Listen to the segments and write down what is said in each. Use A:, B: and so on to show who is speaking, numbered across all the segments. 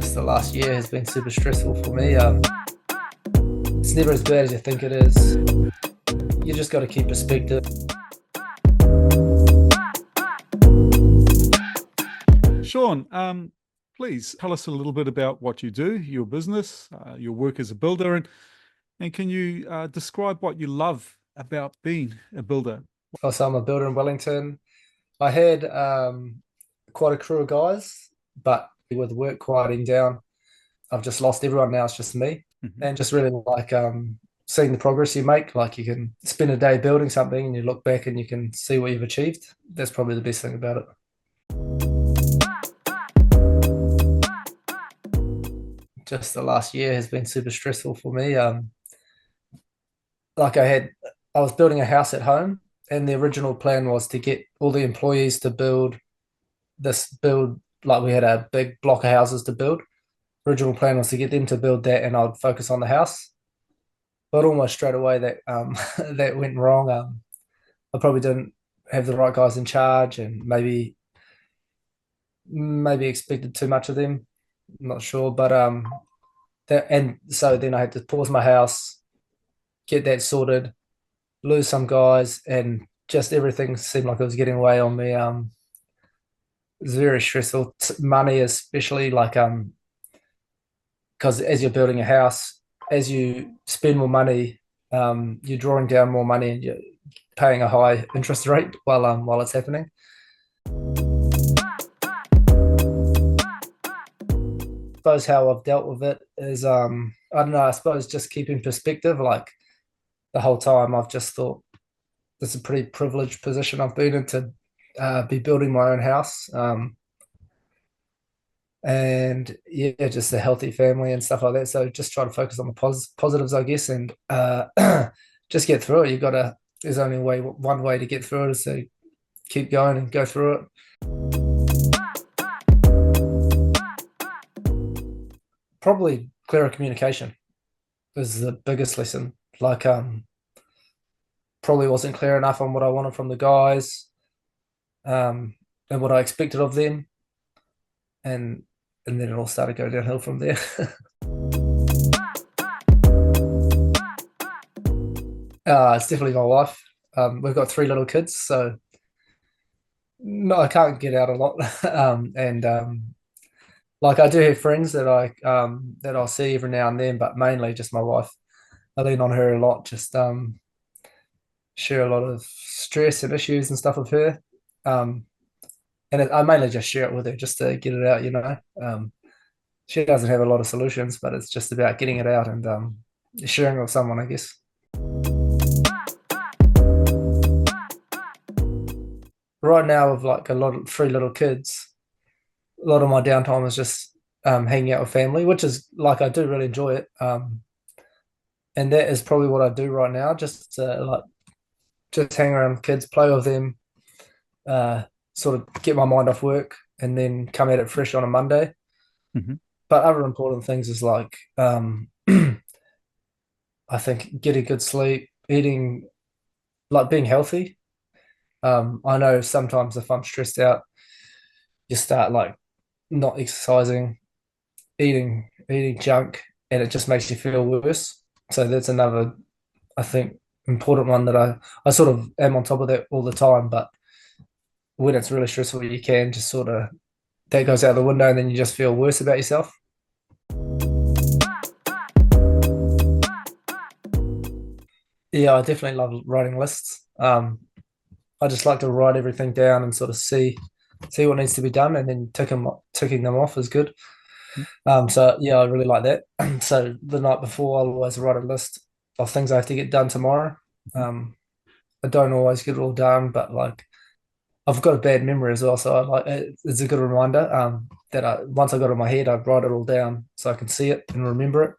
A: Just the last year has been super stressful for me. It's never as bad as you think it is. You just got to keep perspective.
B: Sean, please tell us a little bit about what you do, your business, your work as a builder, and can you describe what you love about being a builder?
A: So I'm a builder in Wellington. I had quite a crew of guys, but with work quieting down, I've just lost everyone now. It's just me, and just really like seeing the progress you make. Like you can spend a day building something, and you look back and you can see what you've achieved. That's probably the best thing about it. Just the last year has been super stressful for me. Like I was building a house at home, and the original plan was to get all the employees to build this build. Like we had a big block of houses to build. Original plan was to get them to build that, and I'd focus on the house. But almost straight away that that went wrong. I probably didn't have the right guys in charge, and maybe expected too much of them. I'm not sure, but so then I had to pause my house, get that sorted, lose some guys, and just everything seemed like it was getting away on me. It was very stressful. Money, especially, like because as you're building a house, as you spend more money, you're drawing down more money and you're paying a high interest rate while it's happening. I suppose how I've dealt with it is I don't know, I suppose just keeping perspective. Like the whole time I've just thought this is a pretty privileged position I've been in to be building my own house. And yeah, just a healthy family and stuff like that. So just try to focus on the positives, I guess, and just get through it. There's only one way to get through it is to keep going and go through it. Probably clearer communication is the biggest lesson. Like, probably wasn't clear enough on what I wanted from the guys, and what I expected of them, and then it all started going downhill from there. It's definitely my wife. We've got 3 little kids, so no, I can't get out a lot. And like I do have friends that I'll see every now and then, but mainly just my wife. I lean on her a lot, just share a lot of stress and issues and stuff with her. And I mainly just share it with her just to get it out. She doesn't have a lot of solutions, but it's just about getting it out and sharing it with someone, I guess. Right now, with like 3 little kids, a lot of my downtime is just hanging out with family, which is like I do really enjoy it. And that is probably what I do right now, just just hang around with kids, play with them, sort of get my mind off work, and then come at it fresh on a Monday. But other important things is like I think getting good sleep, eating, like being healthy. I know sometimes if I'm stressed out, you start like not exercising, eating junk, and it just makes you feel worse. So that's another, I think, important one that I sort of am on top of that all the time. But when it's really stressful, you can just sort of that goes out the window, and then you just feel worse about yourself. Yeah, I definitely love writing lists. I just like to write everything down and sort of see what needs to be done, and then ticking them off is good. So yeah, I really like that. So the night before, I'll always write a list of things I have to get done tomorrow. I don't always get it all done, but like I've got a bad memory as well, so it's a good reminder that once I got it in my head, I write it all down so I can see it and remember it.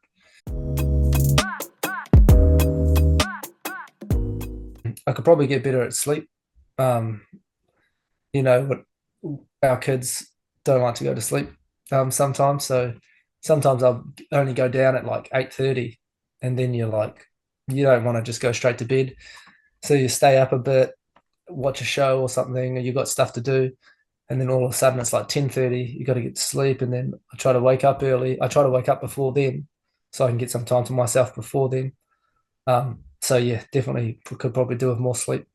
A: I could probably get better at sleep. But our kids don't like to go to sleep sometimes, so sometimes I'll only go down at like 8:30, and then you don't want to just go straight to bed, so you stay up a bit, watch a show or something, or you've got stuff to do, and then all of a sudden it's like 10:30. You got to get to sleep, and then I try to wake up early. I try to wake up before then, so I can get some time to myself before then. So yeah, definitely could probably do with more sleep.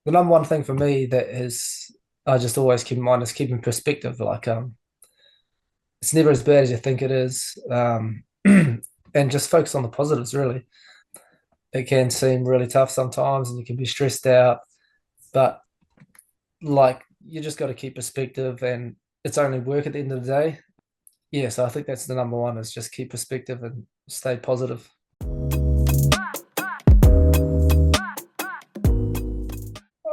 A: The number one thing for me that is I just always keep in mind is keeping perspective. Like it's never as bad as you think it is, and just focus on the positives. Really, it can seem really tough sometimes, and you can be stressed out, but like you just got to keep perspective, and it's only work at the end of the day. Yeah, so I think that's the number one is just keep perspective and stay positive.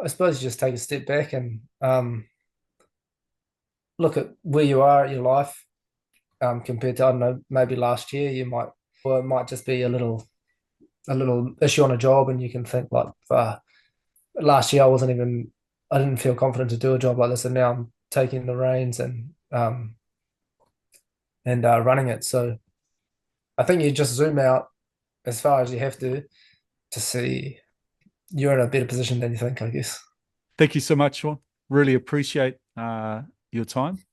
A: I suppose you just take a step back and look at where you are in your life compared to, I don't know, maybe last year you might, or it might just be a little issue on a job, and you can think like, last year I didn't feel confident to do a job like this, and now I'm taking the reins and running it. So I think you just zoom out as far as you have to see you're in a better position than you think, I guess.
B: Thank you so much, Sean. Really appreciate your time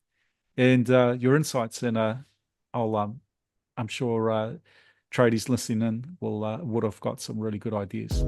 B: and your insights. And I'm sure tradies listening in will would have got some really good ideas.